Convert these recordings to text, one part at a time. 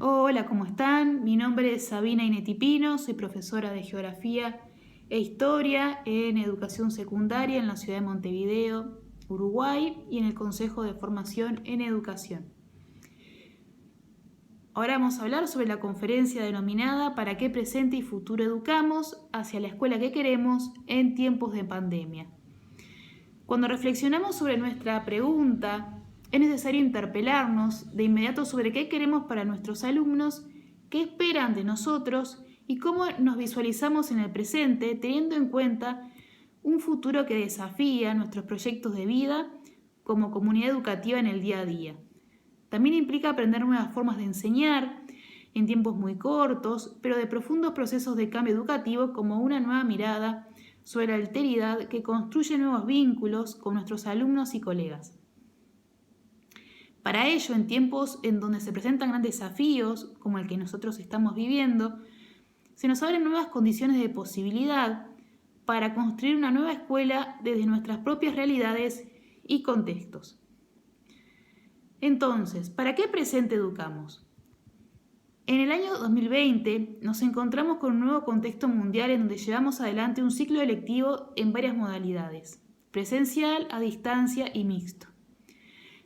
Hola, ¿cómo están? Mi nombre es Sabina Inetipino, soy profesora de Geografía e Historia en Educación Secundaria en la ciudad de Montevideo, Uruguay, y en el Consejo de Formación en Educación. Ahora vamos a hablar sobre la conferencia denominada ¿Para qué presente y futuro educamos hacia la escuela que queremos en tiempos de pandemia? Cuando reflexionamos sobre nuestra pregunta, es necesario interpelarnos de inmediato sobre qué queremos para nuestros alumnos, qué esperan de nosotros y cómo nos visualizamos en el presente, teniendo en cuenta un futuro que desafía nuestros proyectos de vida como comunidad educativa en el día a día. También implica aprender nuevas formas de enseñar en tiempos muy cortos, pero de profundos procesos de cambio educativo como una nueva mirada sobre la alteridad que construye nuevos vínculos con nuestros alumnos y colegas. Para ello, en tiempos en donde se presentan grandes desafíos, como el que nosotros estamos viviendo, se nos abren nuevas condiciones de posibilidad para construir una nueva escuela desde nuestras propias realidades y contextos. Entonces, ¿para qué presente educamos? En el año 2020 nos encontramos con un nuevo contexto mundial en donde llevamos adelante un ciclo electivo en varias modalidades, presencial, a distancia y mixto.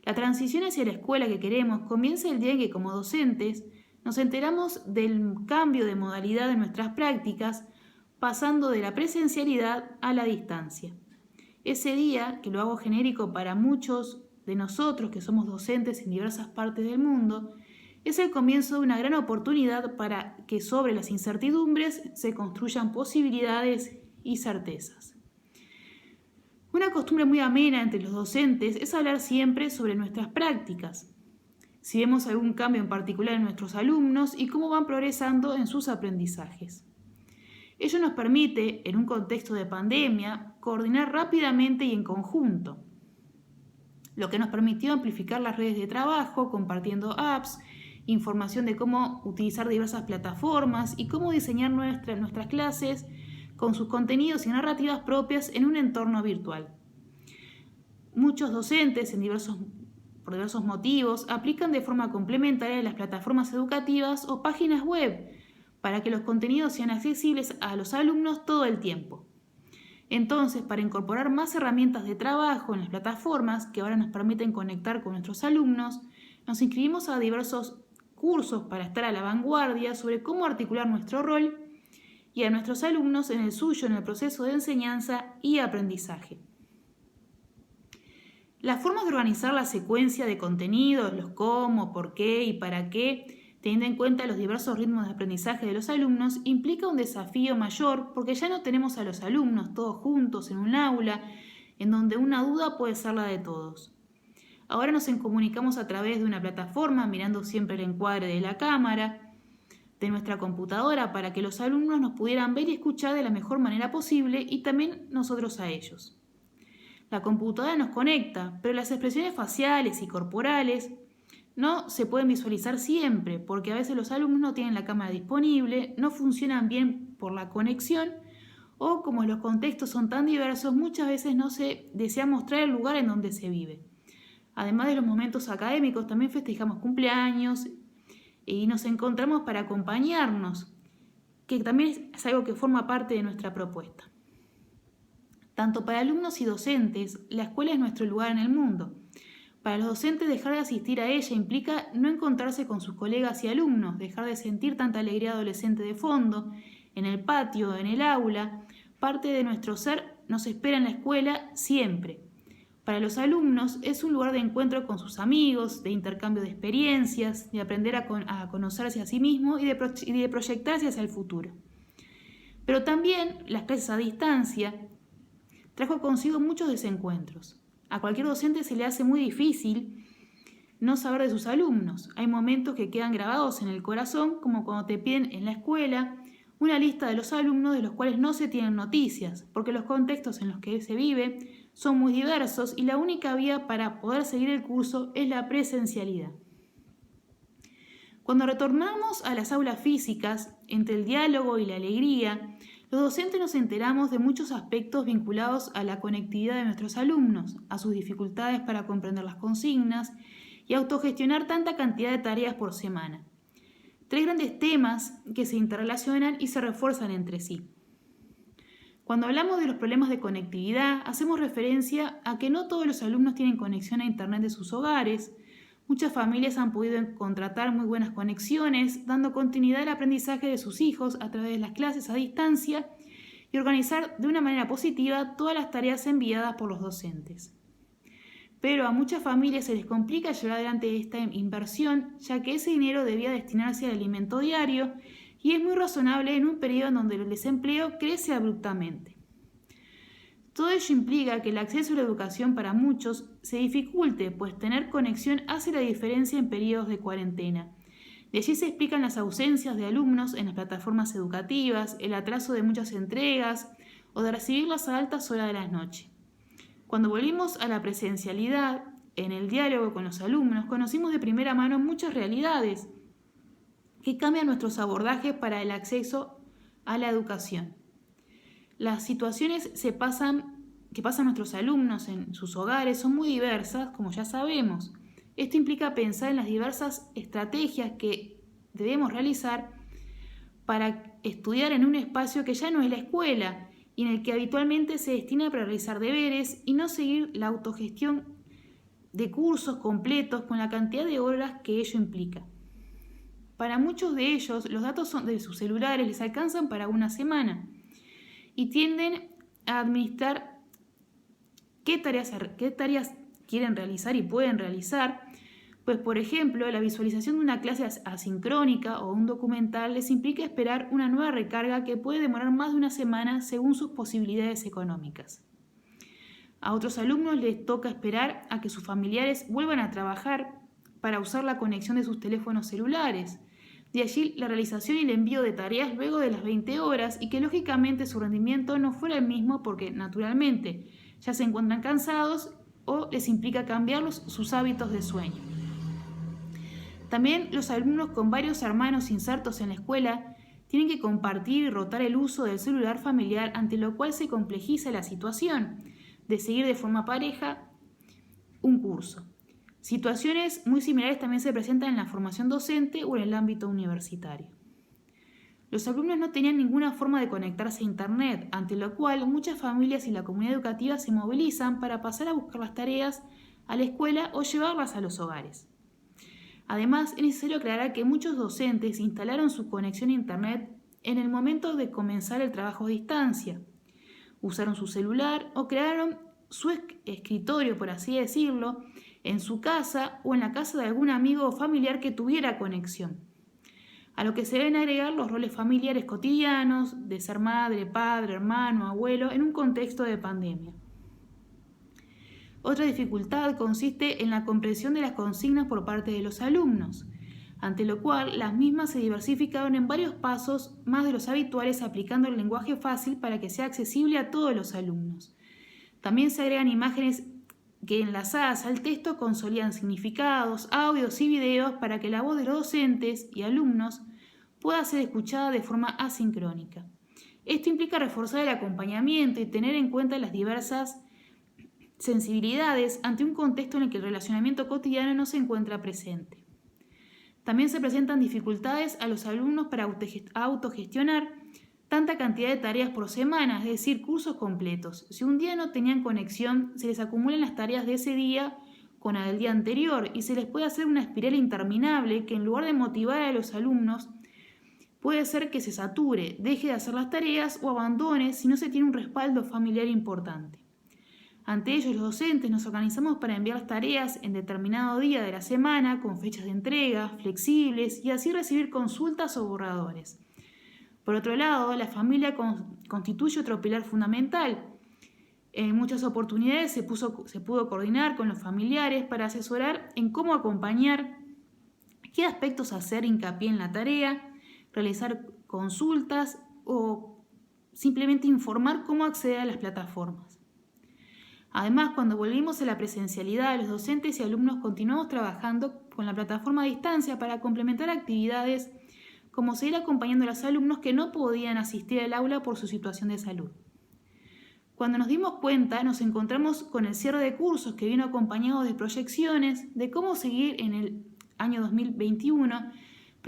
La transición hacia la escuela que queremos comienza el día en que como docentes nos enteramos del cambio de modalidad de nuestras prácticas, pasando de la presencialidad a la distancia. Ese día, que lo hago genérico para muchos de nosotros que somos docentes en diversas partes del mundo, es el comienzo de una gran oportunidad para que sobre las incertidumbres se construyan posibilidades y certezas. Una costumbre muy amena entre los docentes es hablar siempre sobre nuestras prácticas, si vemos algún cambio en particular en nuestros alumnos y cómo van progresando en sus aprendizajes. Ello nos permite, en un contexto de pandemia, coordinar rápidamente y en conjunto, lo que nos permitió amplificar las redes de trabajo, compartiendo apps, información de cómo utilizar diversas plataformas y cómo diseñar nuestras clases con sus contenidos y narrativas propias en un entorno virtual. Muchos docentes, por diversos motivos, aplican de forma complementaria las plataformas educativas o páginas web para que los contenidos sean accesibles a los alumnos todo el tiempo. Entonces, para incorporar más herramientas de trabajo en las plataformas que ahora nos permiten conectar con nuestros alumnos, nos inscribimos a diversos cursos para estar a la vanguardia sobre cómo articular nuestro rol y a nuestros alumnos en el suyo en el proceso de enseñanza y aprendizaje. Las formas de organizar la secuencia de contenidos, los cómo, por qué y para qué, teniendo en cuenta los diversos ritmos de aprendizaje de los alumnos, implica un desafío mayor porque ya no tenemos a los alumnos todos juntos en un aula, en donde una duda puede ser la de todos. Ahora nos comunicamos a través de una plataforma, mirando siempre el encuadre de la cámara, de nuestra computadora, para que los alumnos nos pudieran ver y escuchar de la mejor manera posible y también nosotros a ellos. La computadora nos conecta, pero las expresiones faciales y corporales no se pueden visualizar siempre, porque a veces los alumnos no tienen la cámara disponible, no funcionan bien por la conexión, o como los contextos son tan diversos, muchas veces no se desea mostrar el lugar en donde se vive. Además de los momentos académicos, también festejamos cumpleaños y nos encontramos para acompañarnos, que también es algo que forma parte de nuestra propuesta. Tanto para alumnos y docentes, la escuela es nuestro lugar en el mundo. Para los docentes, dejar de asistir a ella implica no encontrarse con sus colegas y alumnos, dejar de sentir tanta alegría adolescente de fondo, en el patio, en el aula. Parte de nuestro ser nos espera en la escuela siempre. Para los alumnos es un lugar de encuentro con sus amigos, de intercambio de experiencias, de aprender a conocerse a sí mismo y de proyectarse hacia el futuro. Pero también las clases a distancia trajo consigo muchos desencuentros. A cualquier docente se le hace muy difícil no saber de sus alumnos. Hay momentos que quedan grabados en el corazón, como cuando te piden en la escuela una lista de los alumnos de los cuales no se tienen noticias, porque los contextos en los que se vive son muy diversos y la única vía para poder seguir el curso es la presencialidad. Cuando retornamos a las aulas físicas, entre el diálogo y la alegría, los docentes nos enteramos de muchos aspectos vinculados a la conectividad de nuestros alumnos, a sus dificultades para comprender las consignas y autogestionar tanta cantidad de tareas por semana. tres grandes temas que se interrelacionan y se refuerzan entre sí. Cuando hablamos de los problemas de conectividad, hacemos referencia a que no todos los alumnos tienen conexión a Internet de sus hogares. Muchas familias han podido contratar muy buenas conexiones, dando continuidad al aprendizaje de sus hijos a través de las clases a distancia y organizar de una manera positiva todas las tareas enviadas por los docentes. Pero a muchas familias se les complica llevar adelante esta inversión, ya que ese dinero debía destinarse al alimento diario y es muy razonable en un periodo en donde el desempleo crece abruptamente. Todo ello implica que el acceso a la educación para muchos se dificulte, pues tener conexión hace la diferencia en periodos de cuarentena. De allí se explican las ausencias de alumnos en las plataformas educativas, el atraso de muchas entregas o de recibirlas a altas horas de la noche. Cuando volvimos a la presencialidad, en el diálogo con los alumnos, conocimos de primera mano muchas realidades que cambian nuestros abordajes para el acceso a la educación. Las situaciones que pasan nuestros alumnos en sus hogares son muy diversas, como ya sabemos. Esto implica pensar en las diversas estrategias que debemos realizar para estudiar en un espacio que ya no es la escuela y en el que habitualmente se destina para realizar deberes y no seguir la autogestión de cursos completos con la cantidad de horas que ello implica. Para muchos de ellos, los datos de sus celulares les alcanzan para una semana y tienden a administrar qué tareas quieren realizar y pueden realizar, pues por ejemplo, la visualización de una clase asincrónica o un documental les implica esperar una nueva recarga que puede demorar más de una semana según sus posibilidades económicas. A otros alumnos les toca esperar a que sus familiares vuelvan a trabajar para usar la conexión de sus teléfonos celulares. De allí la realización y el envío de tareas luego de las 20 horas y que lógicamente su rendimiento no fuera el mismo porque naturalmente ya se encuentran cansados o les implica cambiar sus hábitos de sueño. También los alumnos con varios hermanos insertos en la escuela tienen que compartir y rotar el uso del celular familiar, ante lo cual se complejiza la situación de seguir de forma pareja un curso. Situaciones muy similares también se presentan en la formación docente o en el ámbito universitario. Los alumnos no tenían ninguna forma de conectarse a Internet, ante lo cual muchas familias y la comunidad educativa se movilizan para pasar a buscar las tareas a la escuela o llevarlas a los hogares. Además, es necesario aclarar que muchos docentes instalaron su conexión a Internet en el momento de comenzar el trabajo a distancia. Usaron su celular o crearon su escritorio, por así decirlo, en su casa o en la casa de algún amigo o familiar que tuviera conexión. A lo que se deben agregar los roles familiares cotidianos de ser madre, padre, hermano, abuelo en un contexto de pandemia. Otra dificultad consiste en la comprensión de las consignas por parte de los alumnos, ante lo cual las mismas se diversificaron en varios pasos más de los habituales, aplicando el lenguaje fácil para que sea accesible a todos los alumnos. También se agregan imágenes que enlazadas al texto consolidan significados, audios y videos para que la voz de los docentes y alumnos pueda ser escuchada de forma asincrónica. Esto implica reforzar el acompañamiento y tener en cuenta las diversas sensibilidades ante un contexto en el que el relacionamiento cotidiano no se encuentra presente. También se presentan dificultades a los alumnos para autogestionar tanta cantidad de tareas por semana, es decir, cursos completos. Si un día no tenían conexión, se les acumulan las tareas de ese día con la del día anterior y se les puede hacer una espiral interminable que en lugar de motivar a los alumnos, puede ser que se sature, deje de hacer las tareas o abandone si no se tiene un respaldo familiar importante. Ante ello, los docentes nos organizamos para enviar las tareas en determinado día de la semana con fechas de entrega flexibles y así recibir consultas o borradores. Por otro lado, la familia constituye otro pilar fundamental. En muchas oportunidades se pudo coordinar con los familiares para asesorar en cómo acompañar, qué aspectos hacer hincapié en la tarea, realizar consultas o simplemente informar cómo acceder a las plataformas. Además, cuando volvimos a la presencialidad, los docentes y alumnos continuamos trabajando con la plataforma a distancia para complementar actividades como seguir acompañando a los alumnos que no podían asistir al aula por su situación de salud. Cuando nos dimos cuenta, nos encontramos con el cierre de cursos que vino acompañado de proyecciones de cómo seguir en el año 2021,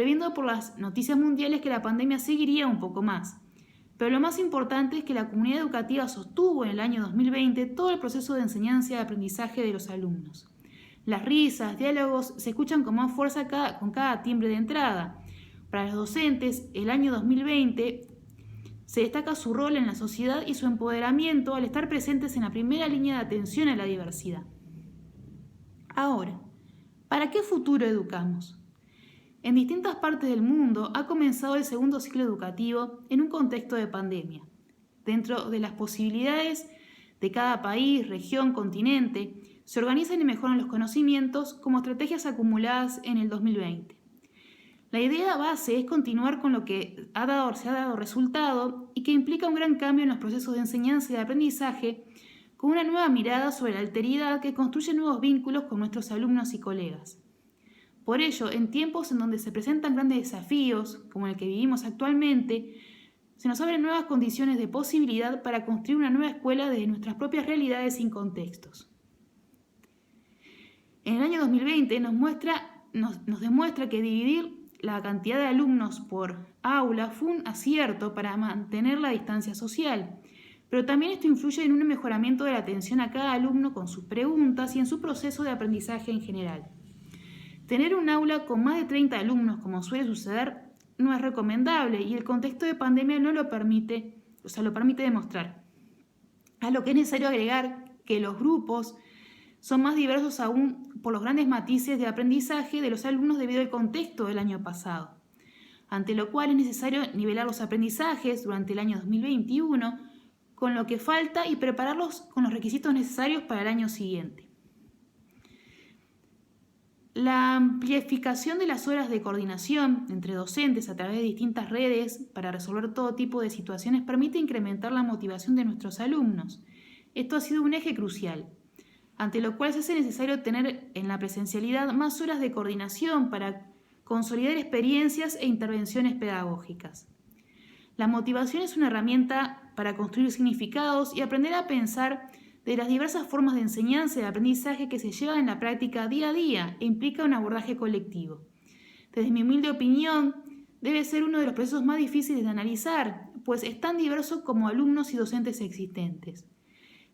previendo por las noticias mundiales que la pandemia seguiría un poco más. Pero lo más importante es que la comunidad educativa sostuvo en el año 2020 todo el proceso de enseñanza y aprendizaje de los alumnos. Las risas, diálogos se escuchan con más fuerza con cada timbre de entrada. Para los docentes, el año 2020 se destaca su rol en la sociedad y su empoderamiento al estar presentes en la primera línea de atención a la diversidad. Ahora, ¿para qué futuro educamos? En distintas partes del mundo ha comenzado el segundo ciclo educativo en un contexto de pandemia. Dentro de las posibilidades de cada país, región, continente, se organizan y mejoran los conocimientos como estrategias acumuladas en el 2020. La idea base es continuar con lo que se ha dado resultado y que implica un gran cambio en los procesos de enseñanza y de aprendizaje, con una nueva mirada sobre la alteridad que construye nuevos vínculos con nuestros alumnos y colegas. Por ello, en tiempos en donde se presentan grandes desafíos, como el que vivimos actualmente, se nos abren nuevas condiciones de posibilidad para construir una nueva escuela desde nuestras propias realidades y contextos. En el año 2020 nos demuestra que dividir la cantidad de alumnos por aula fue un acierto para mantener la distancia social, pero también esto influye en un mejoramiento de la atención a cada alumno con sus preguntas y en su proceso de aprendizaje en general. Tener un aula con más de 30 alumnos, como suele suceder, no es recomendable y el contexto de pandemia no lo permite, lo permite demostrar. A lo que es necesario agregar que los grupos son más diversos aún por los grandes matices de aprendizaje de los alumnos debido al contexto del año pasado, ante lo cual es necesario nivelar los aprendizajes durante el año 2021 con lo que falta y prepararlos con los requisitos necesarios para el año siguiente. La amplificación de las horas de coordinación entre docentes a través de distintas redes para resolver todo tipo de situaciones permite incrementar la motivación de nuestros alumnos. Esto ha sido un eje crucial, ante lo cual se hace necesario tener en la presencialidad más horas de coordinación para consolidar experiencias e intervenciones pedagógicas. La motivación es una herramienta para construir significados y aprender a pensar de las diversas formas de enseñanza y de aprendizaje que se llevan en la práctica día a día e implica un abordaje colectivo. Desde mi humilde opinión, debe ser uno de los procesos más difíciles de analizar, pues es tan diverso como alumnos y docentes existentes.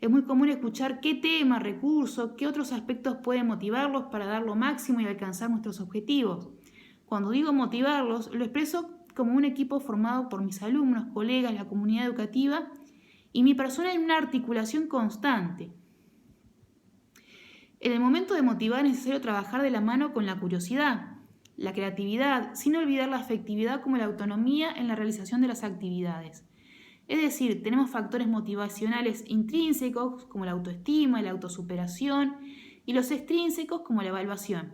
Es muy común escuchar qué tema, recurso, qué otros aspectos pueden motivarlos para dar lo máximo y alcanzar nuestros objetivos. Cuando digo motivarlos, lo expreso como un equipo formado por mis alumnos, colegas, la comunidad educativa y mi persona en una articulación constante. En el momento de motivar es necesario trabajar de la mano con la curiosidad, la creatividad, sin olvidar la afectividad como la autonomía en la realización de las actividades. Es decir, tenemos factores motivacionales intrínsecos como la autoestima y la autosuperación y los extrínsecos como la evaluación.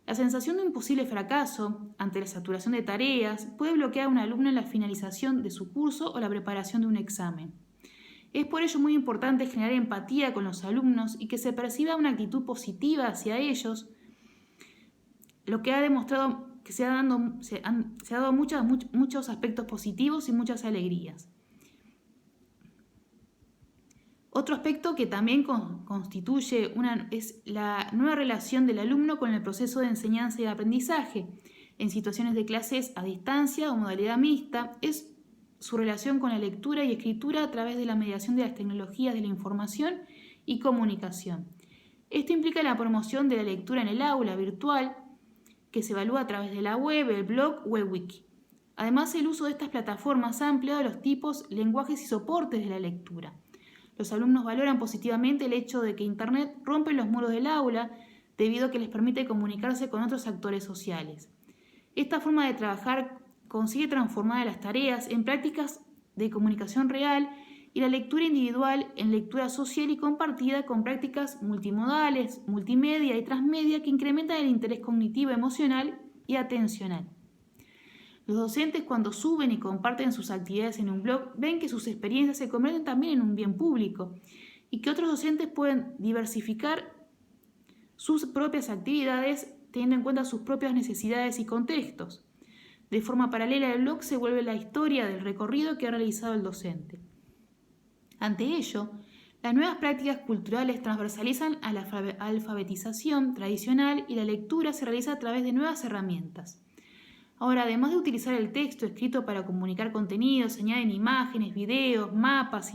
La sensación de un posible fracaso ante la saturación de tareas puede bloquear a un alumno en la finalización de su curso o la preparación de un examen. Es por ello muy importante generar empatía con los alumnos y que se perciba una actitud positiva hacia ellos, lo que ha demostrado que se ha dado muchos aspectos positivos y muchas alegrías. Otro aspecto que también constituye es la nueva relación del alumno con el proceso de enseñanza y de aprendizaje. En situaciones de clases a distancia o modalidad mixta, es su relación con la lectura y escritura a través de la mediación de las tecnologías de la información y comunicación. Esto implica la promoción de la lectura en el aula virtual, que se evalúa a través de la web, el blog o el wiki. Además, el uso de estas plataformas ha ampliado los tipos, lenguajes y soportes de la lectura. Los alumnos valoran positivamente el hecho de que Internet rompe los muros del aula debido a que les permite comunicarse con otros actores sociales. Esta forma de trabajar consigue transformar las tareas en prácticas de comunicación real y la lectura individual en lectura social y compartida con prácticas multimodales, multimedia y transmedia que incrementan el interés cognitivo, emocional y atencional. Los docentes, cuando suben y comparten sus actividades en un blog, ven que sus experiencias se convierten también en un bien público y que otros docentes pueden diversificar sus propias actividades teniendo en cuenta sus propias necesidades y contextos. De forma paralela, el blog se vuelve la historia del recorrido que ha realizado el docente. Ante ello, las nuevas prácticas culturales transversalizan a la alfabetización tradicional y la lectura se realiza a través de nuevas herramientas. Ahora, además de utilizar el texto escrito para comunicar contenidos, se añaden imágenes, videos, mapas,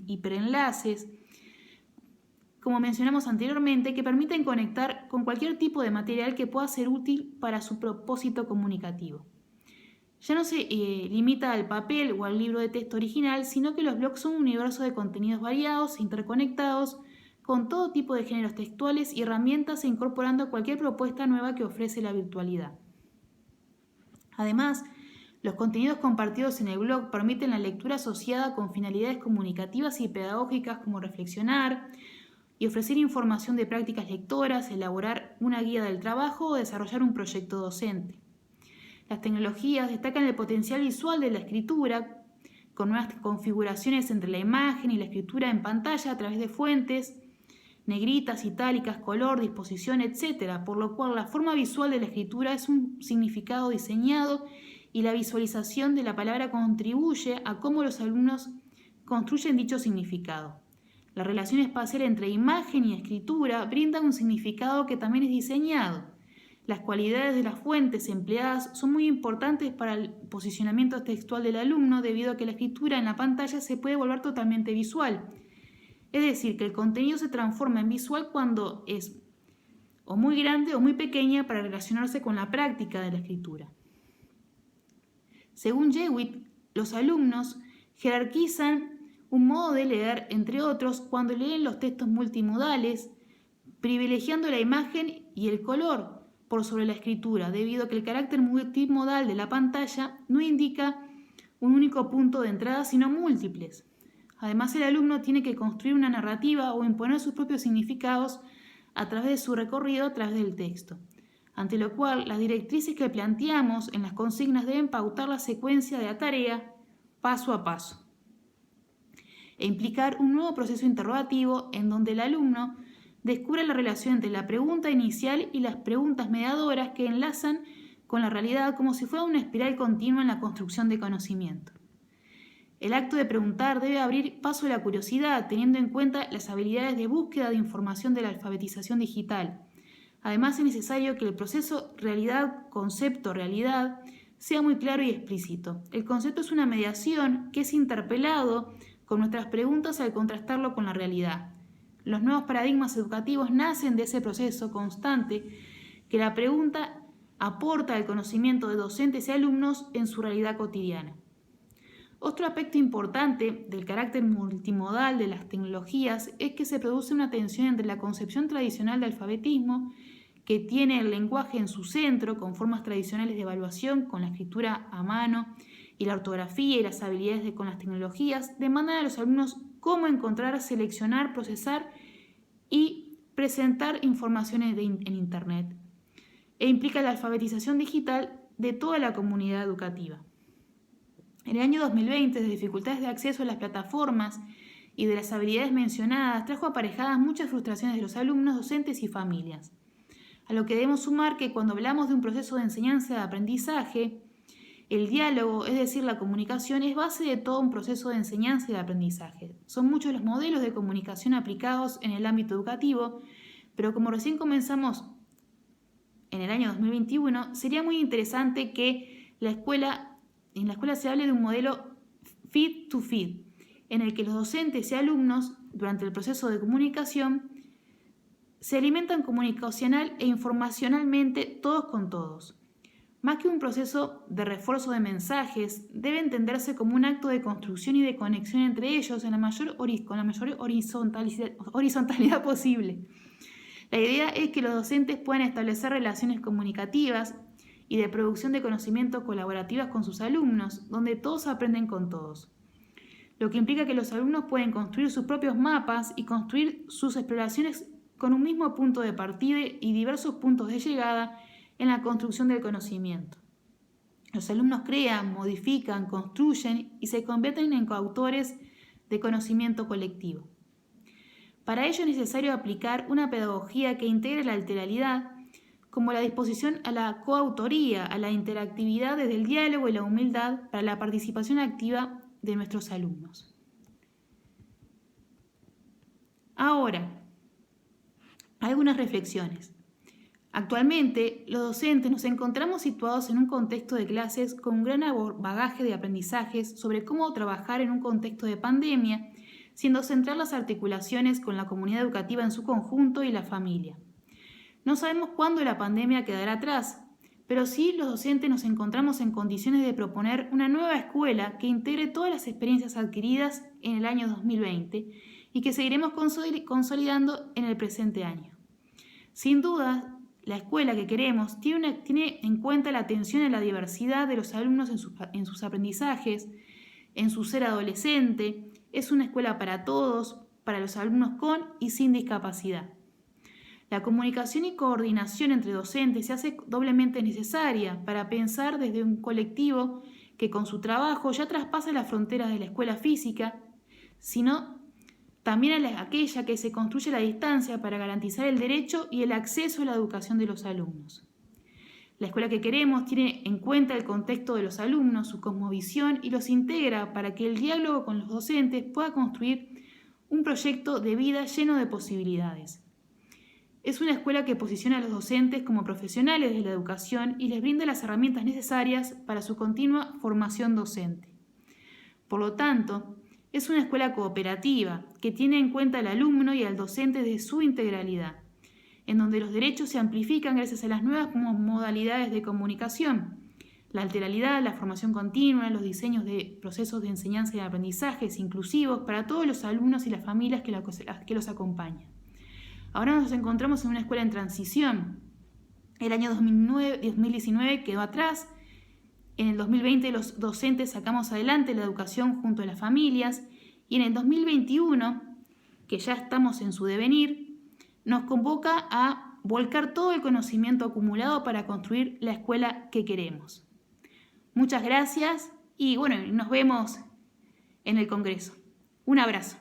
hiperenlaces, como mencionamos anteriormente, que permiten conectar con cualquier tipo de material que pueda ser útil para su propósito comunicativo. Ya no se limita al papel o al libro de texto original, sino que los blogs son un universo de contenidos variados, interconectados, con todo tipo de géneros textuales y herramientas e incorporando cualquier propuesta nueva que ofrece la virtualidad. Además, los contenidos compartidos en el blog permiten la lectura asociada con finalidades comunicativas y pedagógicas como reflexionar y ofrecer información de prácticas lectoras, elaborar una guía del trabajo o desarrollar un proyecto docente. Las tecnologías destacan el potencial visual de la escritura, con nuevas configuraciones entre la imagen y la escritura en pantalla a través de fuentes, negritas, itálicas, color, disposición, etc., por lo cual la forma visual de la escritura es un significado diseñado y la visualización de la palabra contribuye a cómo los alumnos construyen dicho significado. La relación espacial entre imagen y escritura brinda un significado que también es diseñado. Las cualidades de las fuentes empleadas son muy importantes para el posicionamiento textual del alumno debido a que la escritura en la pantalla se puede volver totalmente visual. Es decir, que el contenido se transforma en visual cuando es o muy grande o muy pequeña para relacionarse con la práctica de la escritura. Según Jewett, los alumnos jerarquizan un modo de leer, entre otros, cuando leen los textos multimodales, privilegiando la imagen y el color por sobre la escritura, debido a que el carácter multimodal de la pantalla no indica un único punto de entrada, sino múltiples. Además, el alumno tiene que construir una narrativa o imponer sus propios significados a través de su recorrido a través del texto, ante lo cual las directrices que planteamos en las consignas deben pautar la secuencia de la tarea paso a paso e implicar un nuevo proceso interrogativo en donde el alumno descubre la relación entre la pregunta inicial y las preguntas mediadoras que enlazan con la realidad como si fuera una espiral continua en la construcción de conocimiento. El acto de preguntar debe abrir paso a la curiosidad, teniendo en cuenta las habilidades de búsqueda de información de la alfabetización digital. Además, es necesario que el proceso realidad-concepto-realidad sea muy claro y explícito. El concepto es una mediación que es interpelado con nuestras preguntas al contrastarlo con la realidad. Los nuevos paradigmas educativos nacen de ese proceso constante que la pregunta aporta al conocimiento de docentes y alumnos en su realidad cotidiana. Otro aspecto importante del carácter multimodal de las tecnologías es que se produce una tensión entre la concepción tradicional de alfabetismo, que tiene el lenguaje en su centro, con formas tradicionales de evaluación, con la escritura a mano y la ortografía y las habilidades con las tecnologías, demandan a los alumnos cómo encontrar, seleccionar, procesar y presentar información en Internet, e implica la alfabetización digital de toda la comunidad educativa. En el año 2020, las dificultades de acceso a las plataformas y de las habilidades mencionadas trajo aparejadas muchas frustraciones de los alumnos, docentes y familias. A lo que debemos sumar que cuando hablamos de un proceso de enseñanza y de aprendizaje, el diálogo, es decir, la comunicación, es base de todo un proceso de enseñanza y de aprendizaje. Son muchos los modelos de comunicación aplicados en el ámbito educativo, pero como recién comenzamos en el año 2021, sería muy interesante que en la escuela se hable de un modelo feed to feed, en el que los docentes y alumnos, durante el proceso de comunicación, se alimentan comunicacional e informacionalmente todos con todos. Más que un proceso de refuerzo de mensajes, debe entenderse como un acto de construcción y de conexión entre ellos con la mayor horizontalidad posible. La idea es que los docentes puedan establecer relaciones comunicativas y de producción de conocimiento colaborativas con sus alumnos, donde todos aprenden con todos. Lo que implica que los alumnos pueden construir sus propios mapas y construir sus exploraciones con un mismo punto de partida y diversos puntos de llegada en la construcción del conocimiento. Los alumnos crean, modifican, construyen y se convierten en coautores de conocimiento colectivo. Para ello es necesario aplicar una pedagogía que integre la alteralidad, como la disposición a la coautoría, a la interactividad desde el diálogo y la humildad para la participación activa de nuestros alumnos. Ahora, algunas reflexiones. Actualmente, los docentes nos encontramos situados en un contexto de clases con un gran bagaje de aprendizajes sobre cómo trabajar en un contexto de pandemia, siendo central las articulaciones con la comunidad educativa en su conjunto y la familia. No sabemos cuándo la pandemia quedará atrás, pero sí los docentes nos encontramos en condiciones de proponer una nueva escuela que integre todas las experiencias adquiridas en el año 2020 y que seguiremos consolidando en el presente año. Sin duda, la escuela que queremos tiene en cuenta la atención a la diversidad de los alumnos en sus aprendizajes, en su ser adolescente. Es una escuela para todos, para los alumnos con y sin discapacidad. La comunicación y coordinación entre docentes se hace doblemente necesaria para pensar desde un colectivo que con su trabajo ya traspasa las fronteras de la escuela física, sino también a aquella que se construye a la distancia para garantizar el derecho y el acceso a la educación de los alumnos. La escuela que queremos tiene en cuenta el contexto de los alumnos, su cosmovisión y los integra para que el diálogo con los docentes pueda construir un proyecto de vida lleno de posibilidades. Es una escuela que posiciona a los docentes como profesionales de la educación y les brinda las herramientas necesarias para su continua formación docente. Por lo tanto, es una escuela cooperativa que tiene en cuenta al alumno y al docente de su integralidad, en donde los derechos se amplifican gracias a las nuevas modalidades de comunicación, la alteralidad, la formación continua, los diseños de procesos de enseñanza y aprendizajes inclusivos para todos los alumnos y las familias que los acompañan. Ahora nos encontramos en una escuela en transición. El año 2019 quedó atrás. En el 2020 los docentes sacamos adelante la educación junto a las familias y en el 2021, que ya estamos en su devenir, nos convoca a volcar todo el conocimiento acumulado para construir la escuela que queremos. Muchas gracias y bueno, nos vemos en el Congreso. Un abrazo.